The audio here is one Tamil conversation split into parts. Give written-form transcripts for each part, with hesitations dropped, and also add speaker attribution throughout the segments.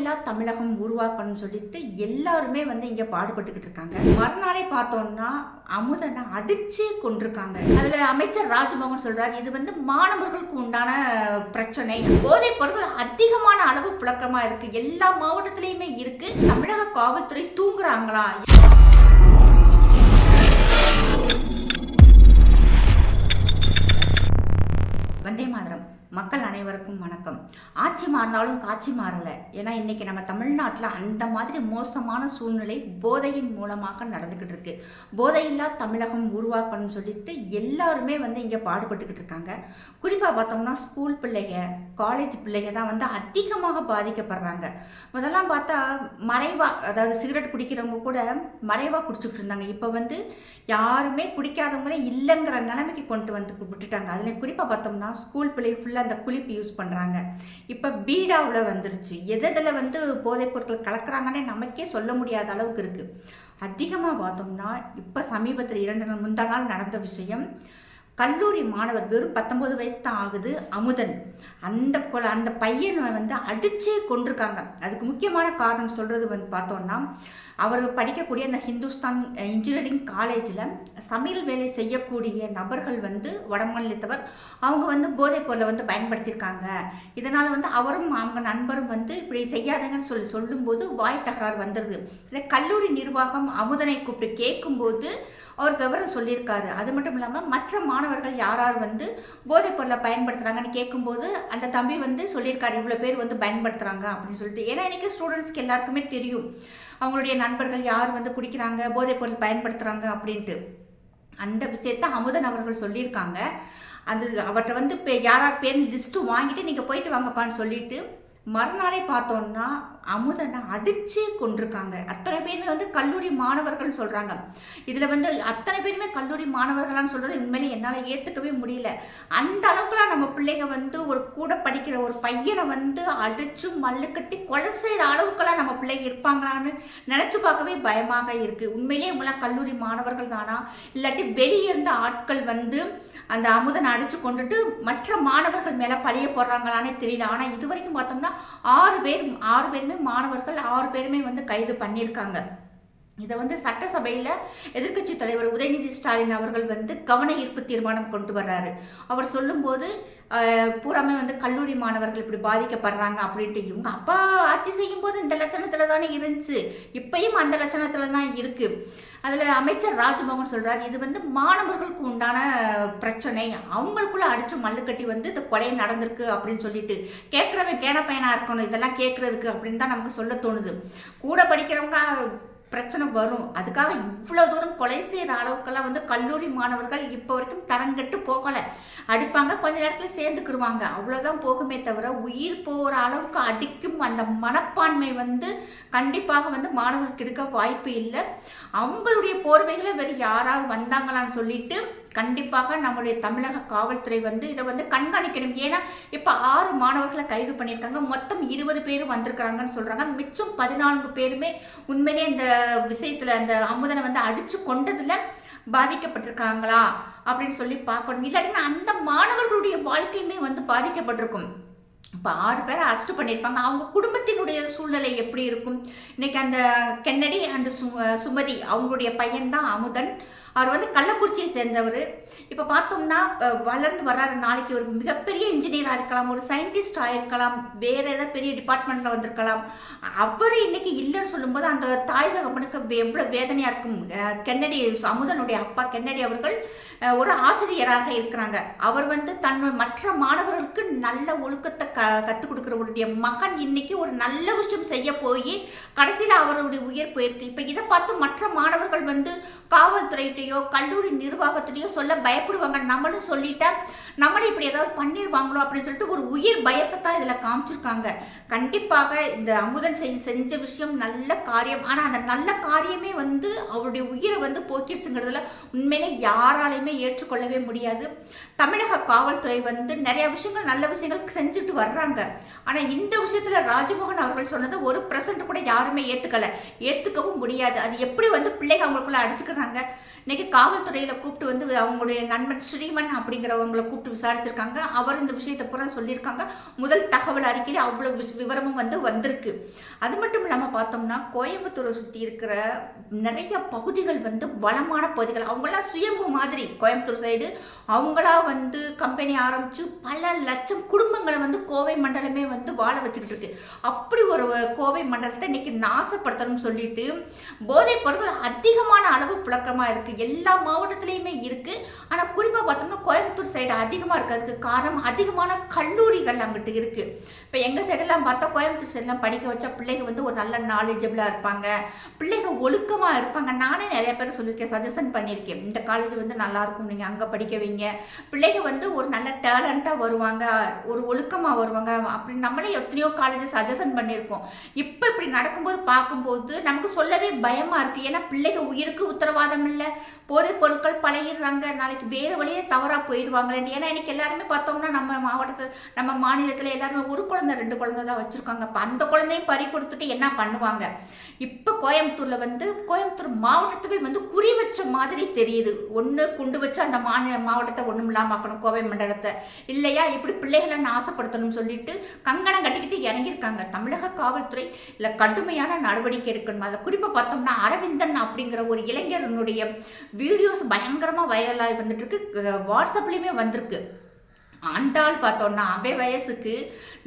Speaker 1: போதையில்லா தமிழகம் உருவாக்கணும்னு சொல்லிட்டு எல்லாருமே இங்க பாடுபட்டுக்கிட்டு இருக்காங்க. மறுநாளே பார்த்தோம்னா அமுதனை அடிச்சே கொண்டிருக்காங்க. அதுல அமைச்சர் ராஜ்மோகன் சொல்றாரு, இது மாணவர்களுக்கு உண்டான பிரச்சனை. போதைப் பொருட்கள் அதிகமான அளவு புழக்கமா இருக்கு, எல்லா மாவட்டத்திலயுமே இருக்கு. தமிழக காவல்துறை தூங்குறாங்களா? வந்தே மாதரம். மக்கள் அனைவருக்கும் வணக்கம். ஆட்சி மாறினாலும் காட்சி மாறலை. ஏன்னா இன்னைக்கு நம்ம தமிழ்நாட்டில் அந்த மாதிரி மோசமான சூழ்நிலை போதையின் மூலமாக நடந்துக்கிட்டு இருக்கு. போதையில்லா தமிழகம் உருவாக்கணும்னு சொல்லிட்டு எல்லாருமே இங்கே பாடுபட்டுக்கிட்டு இருக்காங்க. குறிப்பாக பார்த்தோம்னா ஸ்கூல் பிள்ளைங்க, காலேஜ் பிள்ளைங்க தான் அதிகமாக பாதிக்கப்படுறாங்க. முதல்லாம் பார்த்தா மறைவாக, அதாவது சிகரெட் குடிக்கிறவங்க கூட மறைவாக குடிச்சுக்கிட்டு இருந்தாங்க. இப்போ யாருமே குடிக்காதவங்களே இல்லைங்கிற நிலைமைக்கு கொண்டு விட்டுட்டாங்க. அதில் குறிப்பாக பார்த்தோம்னா ஸ்கூல் பிள்ளை ஃபுல்லாக அந்த குளிப்பு யூஸ் பண்ணுறாங்க. இப்போ பீடாவில் வந்துருச்சு. எதில் போதைப் பொருட்கள் கலக்குறாங்கன்னே நமக்கே சொல்ல முடியாத அளவுக்கு இருக்குது. அதிகமாக பார்த்தோம்னா இப்போ சமீபத்தில் 2 நாள் முந்தா நாள் நடந்த விஷயம். கல்லூரி மாணவர், வெறும் 19 வயசு தான் ஆகுது, அமுதன். அந்த பையனை அடிச்சே கொண்டிருக்காங்க. அதுக்கு முக்கியமான காரணம் சொல்கிறது பார்த்தோம்னா, அவர் படிக்கக்கூடிய அந்த ஹிந்துஸ்தான் இன்ஜினியரிங் காலேஜில் சமையல் வேலை செய்யக்கூடிய நபர்கள் வடமாநிலத்தவர். அவங்க போதைப் பொருளை பயன்படுத்தியிருக்காங்க. இதனால் அவரும் அவங்க நண்பரும் இப்படி செய்யாதங்கன்னு சொல்லும்போது வாய் தகராறு வந்துடுது. இதை கல்லூரி நிர்வாகம் அமுதனை கூப்பிட்டு கேட்கும்போது அவர் விவரம் சொல்லியிருக்காரு. அது மட்டும் இல்லாமல் மற்ற மாணவர்கள் யார் யார் போதைப் பொருளை பயன்படுத்துகிறாங்கன்னு கேட்கும்போது அந்த தம்பி சொல்லியிருக்காரு, இவ்வளோ பேர் பயன்படுத்துகிறாங்க அப்படின்னு சொல்லிட்டு. ஏன்னா இன்றைக்கி ஸ்டூடெண்ட்ஸ்க்கு எல்லாருக்குமே தெரியும் அவங்களுடைய நண்பர்கள் யார் குடிக்கிறாங்க, போதைப் பொருள் பயன்படுத்துகிறாங்க அப்படின்ட்டு. அந்த விஷயத்த அமுதன் அவர்கள் சொல்லியிருக்காங்க. அது அவர்கிட்ட யாரார் பேர் லிஸ்ட்டு வாங்கிட்டு நீங்கள் போயிட்டு வாங்கப்பான்னு சொல்லிட்டு மறுநாளே பார்த்தோம்னா அமுதனை அடிச்சே கொண்டிருக்காங்க. அத்தனை பேருமே கல்லூரி மாணவர்கள் சொல்கிறாங்க. இதில் அத்தனை பேருமே கல்லூரி மாணவர்களான்னு சொல்கிறது உண்மையிலே என்னால் ஏற்றுக்கவே முடியல. அந்த அளவுக்குலாம் நம்ம பிள்ளைங்க ஒரு கூட படிக்கிற ஒரு பையனை அடித்து மல்லு கட்டி கொலை செய்கிற அளவுக்குலாம் நம்ம பிள்ளைங்க இருப்பாங்களான்னு நினச்சி பார்க்கவே பயமாக இருக்குது. உண்மையிலே இவங்களாம் கல்லூரி மாணவர்கள் தானா, இல்லாட்டி வெளியே இருந்த ஆட்கள் அந்த அமுதனை அடித்து கொண்டுட்டு மற்ற மாணவர்கள் மேலே பழிய போடுறாங்களானே தெரியல. ஆனால் இது வரைக்கும் பார்த்தோம்னா 6 பேருமே மாணவர்கள் 6 பேருமே கைது பண்ணியிருக்காங்க. இதை சட்டசபையில் எதிர்க்கட்சி தலைவர் உதயநிதி ஸ்டாலின் அவர்கள் கவன ஈர்ப்பு தீர்மானம் கொண்டு வர்றாரு. அவர் சொல்லும்போது பூராமே கல்லூரி மாணவர்கள் இப்படி பாதிக்கப்படுறாங்க அப்படின்ட்டு. இவங்க அப்பா ஆட்சி செய்யும் போது இந்த லட்சணத்தில் தானே இருந்துச்சு, இப்பயும் அந்த லட்சணத்தில் தான் இருக்குது. அதில் அமைச்சர் ராஜ்மோகன் சொல்கிறார், இது மாணவர்களுக்கு உண்டான பிரச்சனை, அவங்களுக்குள்ள அடித்து மல்லு கட்டி இந்த கொலை நடந்திருக்கு அப்படின்னு சொல்லிட்டு. கேட்குறவன் கேன பையனாக இருக்கணும் இதெல்லாம் கேட்குறதுக்கு அப்படின்னு தான் நமக்கு சொல்ல தோணுது. கூட படிக்கிறவங்க பிரச்சனை வரும், அதுக்காக இவ்வளோ தூரம் கொலை செய்கிற அளவுக்கெல்லாம் கல்லூரி மாணவர்கள் இப்போ வரைக்கும் தரங்கட்டு போகலை. அடிப்பாங்க, கொஞ்ச நேரத்தில் சேர்ந்துக்குருவாங்க, அவ்வளோதான் போகுமே தவிர உயிர் போகிற அளவுக்கு அடிக்கும் அந்த மனப்பான்மை கண்டிப்பாக மாணவர்களுக்கு எடுக்க வாய்ப்பு இல்லை. அவங்களுடைய போர்வைகளை வேறு யாராவது வந்தாங்களான்னு சொல்லிட்டு கண்டிப்பாக நம்மளுடைய தமிழக காவல்துறை இதை கண்காணிக்கணும். ஏன்னா இப்போ 6 மாணவர்களை கைது பண்ணியிருக்காங்க, மொத்தம் 20 பேர் வந்திருக்கிறாங்கன்னு சொல்கிறாங்க. மிச்சம் 14 பேருமே உண்மையிலே இந்த விஷயத்தில் அந்த அமுதனை அடித்து கொண்டதில் பாதிக்கப்பட்டிருக்காங்களா அப்படின்னு சொல்லி பார்க்கணும். இல்லாட்டினா அந்த மாணவர்களுடைய வாழ்க்கையுமே பாதிக்கப்பட்டிருக்கும். இப்போ 6 பேரை அரெஸ்ட் பண்ணியிருப்பாங்க. அவங்க குடும்பத்தினுடைய சூழ்நிலை எப்படி இருக்கும்? இன்னைக்கு அந்த கென்னடி அண்ட் சுமதி அவங்களுடைய பையன்தான் அமுதன். அவர் கள்ளக்குறிச்சியை சேர்ந்தவர். இப்போ பார்த்தோம்னா வளர்ந்து வர்றாரு. நாளைக்கு ஒரு மிகப்பெரிய இன்ஜினியராக இருக்கலாம், ஒரு சயின்டிஸ்ட் ஆகிருக்கலாம், வேறு ஏதாவது பெரிய டிபார்ட்மெண்ட்டில் வந்திருக்கலாம். அவர் இன்னைக்கு இல்லைன்னு சொல்லும்போது அந்த தாய் தகப்பனுக்கு எவ்வளோ வேதனையாக இருக்கும். கென்னடி, அமுதனுடைய அப்பா கென்னடி அவர்கள் ஒரு ஆசிரியராக இருக்கிறாங்க. அவர் மற்ற மாணவர்களுக்கு நல்ல ஒழுக்கத்தை கற்றுக் கொடுக்குறவருடைய மகன் இன்னைக்கு ஒரு நல்ல விஷயம் செய்ய போய் கடைசியில் அவருடைய உயிர் போயிருக்கு. இப்போ இதை பார்த்து மற்ற மாணவர்கள் காவல்துறையிட்டையோ கல்லூரி நிர்வாகத்திலையோ சொல்ல பயப்படுவாங்க. நம்மளும் சொல்லிட்டா நம்மளும் இப்படி ஏதாவது பண்ணிடுவாங்களோ அப்படின்னு சொல்லிட்டு ஒரு உயிர் பயத்தை தான் இதில் காமிச்சிருக்காங்க. கண்டிப்பாக இந்த அமுதன் செஞ்ச விஷயம் நல்ல காரியம். ஆனால் அந்த நல்ல காரியமே அவருடைய உயிரை போக்கிடுச்சுங்கிறதுல உண்மையிலே யாராலையுமே ஏற்றுக்கொள்ளவே முடியாது. தமிழக காவல்துறை நிறைய விஷயங்கள் நல்ல விஷயங்கள் செஞ்சுட்டு வர்றாங்க. ஆனால் இந்த விஷயத்தில் ராஜ்மோகன் அவர்கள் சொன்னது 1% கூட யாருமே ஏற்றுக்கவும் முடியாது. அது எப்படி பிள்ளைங்க அவங்களுக்குள்ள அடிச்சுக்கிறாங்க. இன்னைக்கு காவல்துறையில் கூப்பிட்டு வந்து அவங்களுடைய நண்பன் ஸ்ரீமன் அப்படிங்கிறவங்களை கூப்பிட்டு விசாரிச்சிருக்காங்க. அவர் இந்த விஷயத்தை பூரா சொல்லியிருக்காங்க. முதல் தகவல் அறிக்கையில் அவ்வளோ விவரமும் வந்திருக்கு. அது மட்டும் இல்லாமல் பார்த்தோம்னா கோயம்புத்தூரை சுற்றி இருக்கிற நிறைய பகுதிகள் வளமான பகுதிகள். அவங்களாம் சுயம்பு மாதிரி கோயம்புத்தூர் சைடு அவங்களா கம்பெனி ஆரம்பித்து பல லட்சம் குடும்பங்களை கோவை மண்டலமே வாழ வச்சுக்கிட்டு இருக்கு. அப்படி ஒரு கோவை மண்டலத்தை இன்னைக்கு நாசப்படுத்தணும்னு சொல்லிட்டு போதைப் பொருட்கள் அதிகமான அளவு புழக்கமாக இருக்குது. எல்லா மாவட்டத்திலையுமே இருக்குது. ஆனால் குறிப்பாக பார்த்தோம்னா கோயம்புத்தூர் சைடு அதிகமாக இருக்கிறதுக்கு காரணம் அதிகமான கல்லூரிகள் அங்கிட்டு இருக்குது. இப்போ எங்கள் சைடெல்லாம் பார்த்தா கோயம்புத்தூர் சைடெல்லாம் படிக்க வச்சா பிள்ளைங்க ஒரு நல்ல நாலேஜபிளாக இருப்பாங்க, பிள்ளைங்க ஒழுக்கமாக இருப்பாங்க. நானே நிறைய பேர் சொல்லியிருக்கேன், சஜஷன் பண்ணியிருக்கேன். இந்த காலேஜ் நல்லாயிருக்கும், நீங்கள் அங்கே படிக்க வைங்க, பிள்ளைங்க ஒரு நல்ல டேலண்ட்டாக வருவாங்க, ஒரு ஒழுக்கமாக வருவாங்க அப்படின்னு நம்மளே எத்தனையோ காலேஜஸ் சஜஷன் பண்ணியிருக்கோம். இப்போ இப்படி நடக்கும்போது பார்க்கும்போது நமக்கு சொல்லவே பயமாக இருக்குது. ஏன்னா பிள்ளைங்க உயிருக்கு உத்தரவாதம் இல்லை, போதைப் பொருட்கள் பழகிடுறாங்க, நாளைக்கு வேறு வழியே தவறாக போயிடுவாங்களேன்னு. ஏன்னா இன்னைக்கு எல்லாருமே பார்த்தோம்னா நம்ம மாவட்டத்தில் நம்ம மாநிலத்தில் எல்லாருமே ஒரு குழந்தை 2 குழந்தை தான் வச்சுருக்காங்க. இப்போ அந்த குழந்தையும் பறி கொடுத்துட்டு என்ன பண்ணுவாங்க? இப்போ கோயம்புத்தூரில் கோயம்புத்தூர் மாவட்டத்தை குறி வச்ச மாதிரி தெரியுது. ஒன்று குண்டு வச்சு அந்த மாவட்டத்தை ஒன்றும் இல்லாமல் ஆக்கணும், கோவை மண்டலத்தை, இல்லையா இப்படி பிள்ளைகளை நாசப்படுத்தணும்னு சொல்லிட்டு கங்கணம் கட்டிக்கிட்டு இறங்கியிருக்காங்க. தமிழக காவல்துறை இல்லை கடுமையான நடவடிக்கை எடுக்கணும். அதை குறிப்பாக பார்த்தோம்னா அரவிந்தன் அப்படிங்கிற ஒரு இளைஞரனுடைய வீடியோஸ் பயங்கரமாக வைரலாகி இருக்கு. வாட்ஸ்அப்லேயுமே வந்திருக்கு. ஆண்டாள் பார்த்தோன்னா அவன் வயசுக்கு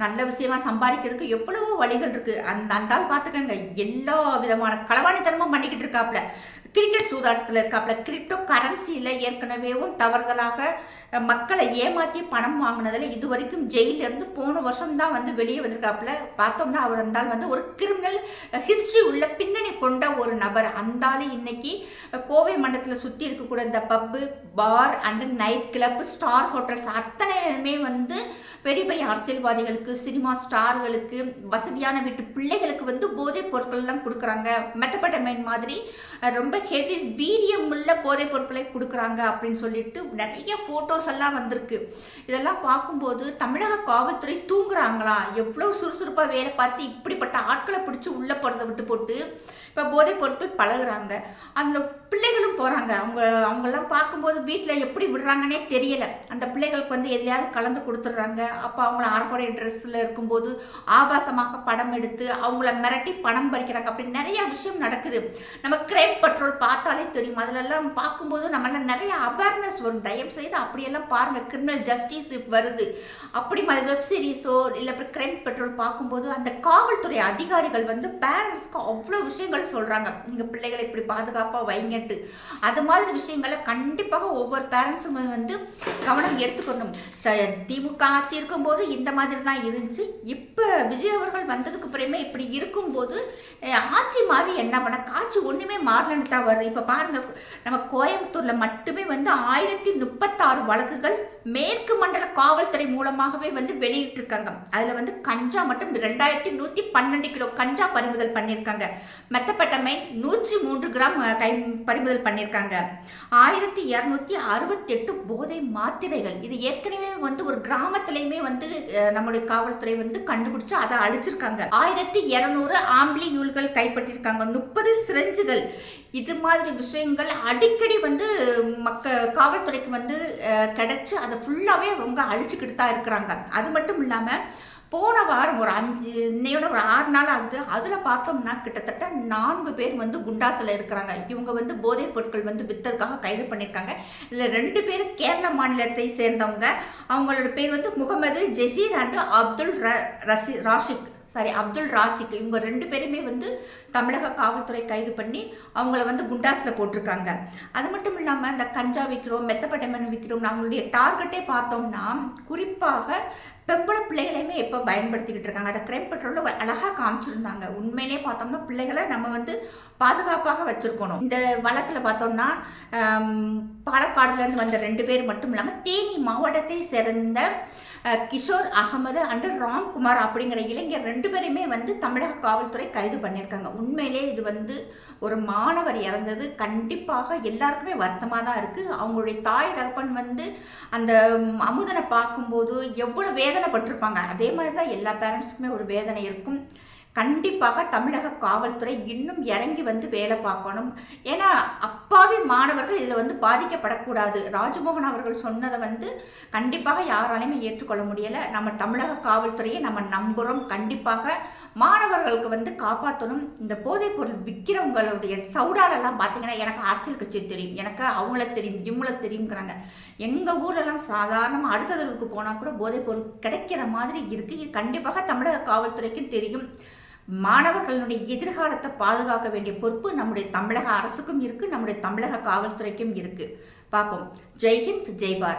Speaker 1: நல்ல விஷயமா சம்பாதிக்கிறதுக்கு எவ்வளவோ வழிகள் இருக்குது. அந்த ஆள் பார்த்துக்கங்க, எல்லா விதமான களவாணித்தனமும் பண்ணிக்கிட்டு இருக்காப்புல. கிரிக்கெட் சூதாட்டத்தில் இருக்காப்புல, கிரிப்டோ கரன்சியில் ஏற்கனவேவும் தவறுதலாக மக்களை ஏமாற்றி பணம் வாங்கினதில் இது வரைக்கும் ஜெயிலிருந்து போன வருஷம் தான் வெளியே வந்திருக்காப்புல. பார்த்தோம்னா அவர் இருந்தால் ஒரு கிரிமினல் ஹிஸ்ட்ரி உள்ள பின்னணி கொண்ட ஒரு நபர். அந்தாலும் இன்னைக்கு கோவை மண்டலத்தில் சுற்றி இருக்கக்கூடிய இந்த pub, bar and night club, star hotels அத்தனையுமே பெரிய பெரிய அரசியல்வாதிகளுக்கு, சினிமா ஸ்டார்களுக்கு, வசதியான வீட்டு பிள்ளைகளுக்கு போதைப் பொருட்கள்லாம் கொடுக்குறாங்க. மெத்தபட்டமைன் மாதிரி ரொம்ப ஹெவி வீரியம் உள்ள போதைப் பொருட்களை கொடுக்குறாங்க அப்படின்னு சொல்லிட்டு நிறைய ஃபோட்டோஸ் எல்லாம் வந்திருக்கு. இதெல்லாம் பார்க்கும்போது தமிழக காவல்துறை தூங்குறாங்களா? எவ்வளோ சுறுசுறுப்பாக வேலை பார்த்து இப்படிப்பட்ட ஆட்களை பிடிச்சி உள்ளே போகிறத விட்டு போட்டு இப்போ போதைப் பொருட்கள் பழகுறாங்க. அதில் பிள்ளைகளும் போகிறாங்க. அவங்கெல்லாம் பார்க்கும்போது வீட்டில் எப்படி விடுறாங்கன்னே தெரியலை. அந்த பிள்ளைகளுக்கு எதுலையாவது கலந்து கொடுத்துட்றாங்க. அப்போ அவங்கள அரைக்குறை ட்ரெஸ்ஸில் இருக்கும்போது ஆபாசமாக படம் எடுத்து அவங்கள மிரட்டி பணம் பறிக்கிறாங்க. அப்படி நிறைய விஷயம் நடக்குது. நம்ம கிரைம் பட்ரோல் பார்த்தாலே தெரியும். அதிலெல்லாம் பார்க்கும்போது நம்மளாம் நிறைய அவேர்னஸ் வரும். தயவு செய்து அப்படியெல்லாம் பாருங்கள். கிரிமினல் ஜஸ்டிஸ் வருது, அப்படி வெப் சீரிஸோ இல்லை கிரைம் பட்ரோல் பார்க்கும்போது அந்த காவல்துறை அதிகாரிகள் பேரண்ட்ஸ்க்கு அவ்வளோ விஷயங்கள் சொல்கிறாங்க. நீங்கள் பிள்ளைகளை இப்படி பாதுகாப்பாக வைங்கட்டு. அது மாதிரி விஷயங்களை கண்டிப்பாக ஒவ்வொரு பேரண்ட்ஸும் கவனம் எடுத்துக்கணும். திமுக ஆட்சி இருக்கும்போது இந்த மாதிரி தான் இருந்துச்சு. இப்போ விஜய் அவர்கள் வந்ததுக்கு அப்புறமே இப்படி இருக்கும்போது ஆட்சி மாறி என்ன பண்ண, காட்சி ஒன்றுமே மாறலன்னு தான் வருது. இப்போ பாருங்கள், நம்ம கோயம்புத்தூரில் மட்டுமே 1036 வழக்குகள் மேற்கு மண்டல காவல்துறை மூலமாகவே வெளியிட்டிருக்காங்க. அதில் கஞ்சா மட்டும் 2112 கிலோ கஞ்சா பறிமுதல் பண்ணியிருக்காங்க. மெத்தப்பட்டமை 103 கிராம் பறிமுதல் பண்ணியிருக்காங்க. 1268 போதை மாத்திரைகள். இது ஏற்கனவே ஒரு கிராமத்திலையுமே நம்முடைய காவல்துறை கண்டுபிடிச்சு அதை அழிச்சிருக்காங்க. 1200 ஆம்பிளியூல்கள் கைப்பற்றிருக்காங்க. 30 சிரஞ்சுகள். இது மாதிரி விஷயங்கள் அடிக்கடி காவல்துறைக்கு கிடைச்சு அதை ஃபுல்லாகவே அவங்க அழிச்சுக்கிட்டு தான் இருக்கிறாங்க. அது மட்டும் இல்லாமல் போன வாரம் இன்னையோட ஒரு 6 நாள் ஆகுது. அதில் பார்த்தோம்னா கிட்டத்தட்ட 4 பேர் குண்டாசில் இருக்கிறாங்க. இவங்க போதைப் பொருட்கள் விற்றதுக்காக கைது பண்ணியிருக்காங்க. இதில் 2 பேர் கேரள மாநிலத்தை சேர்ந்தவங்க. அவங்களோட பேர் முகமது ஜெசீர் அண்டு அப்துல் ராசிக். இவங்க 2 பேருமே தமிழக காவல்துறை கைது பண்ணி அவங்கள குண்டாஸில் போட்டிருக்காங்க. அது மட்டும் இல்லாமல் இந்த கஞ்சா விற்கிறோம், மெத்தப்பட்டமைன் விற்கிறோம், அவங்களுடைய டார்கெட்டே பார்த்தோம்னா குறிப்பாக பெம்பளை பிள்ளைகளையுமே எப்போ பயன்படுத்திக்கிட்டு இருக்காங்க. அதை கிரைம் பட்ரோலில் அழகாக காமிச்சிருந்தாங்க. உண்மையிலே பார்த்தோம்னா பிள்ளைகளை நம்ம பாதுகாப்பாக வச்சுருக்கணும். இந்த வழக்கில் பார்த்தோம்னா பாலக்காடுலேருந்து வந்த 2 பேர் மட்டும் இல்லாமல் தேனி மாவட்டத்தை சேர்ந்த கிஷோர் அகமது அண்டு ராம்குமார் அப்படிங்கிற இளைஞர் 2 பேரையுமே தமிழக காவல்துறை கைது பண்ணியிருக்காங்க. உண்மையிலே இது ஒரு மாணவர் இறந்தது கண்டிப்பாக எல்லாருக்குமே வருத்தமாக தான் இருக்குது. அவங்களுடைய தாய் தகப்பன் அந்த அமுதனை பார்க்கும்போது எவ்வளோ வேதனைப்பட்டிருப்பாங்க. அதே மாதிரி தான் எல்லா பேரண்ட்ஸுக்குமே ஒரு வேதனை இருக்கும். கண்டிப்பாக தமிழக காவல்துறை இன்னும் இறங்கி வந்து வேலை பார்க்கணும். ஏன்னா அப்பாவி மாணவர்கள் இதில் வந்து பாதிக்கப்படக்கூடாது. ராஜ்மோகன் அவர்கள் சொன்னதை வந்து கண்டிப்பாக யாராலையுமே ஏற்றுக்கொள்ள முடியலை. நம்ம தமிழக காவல்துறையை நம்ம நம்புகிறோம். கண்டிப்பாக மாணவர்களுக்கு வந்து காப்பாற்றணும். இந்த போதைப் பொருள் விற்கிறவங்களுடைய சவுடாலெல்லாம் பார்த்தீங்கன்னா, எனக்கு அரசியல் கட்சி தெரியும், எனக்கு அவங்கள தெரியும், இவங்கள தெரியுங்கிறாங்க. எங்கள் ஊரெல்லாம் சாதாரணமாக அடுத்த தெருவுக்கு போனால் கூட போதைப் பொருள் கிடைக்கிற மாதிரி இருக்குது. இது கண்டிப்பாக தமிழக காவல்துறைக்கும் தெரியும். மாணவர்களுடைய எதிர்காலத்தை பாதுகாக்க வேண்டிய பொறுப்பு நம்முடைய தமிழக அரசுக்கும் இருக்குது, நம்முடைய தமிழக காவல்துறைக்கும் இருக்குது. பார்ப்போம். ஜெய்ஹிந்த், ஜெய் பாரத்.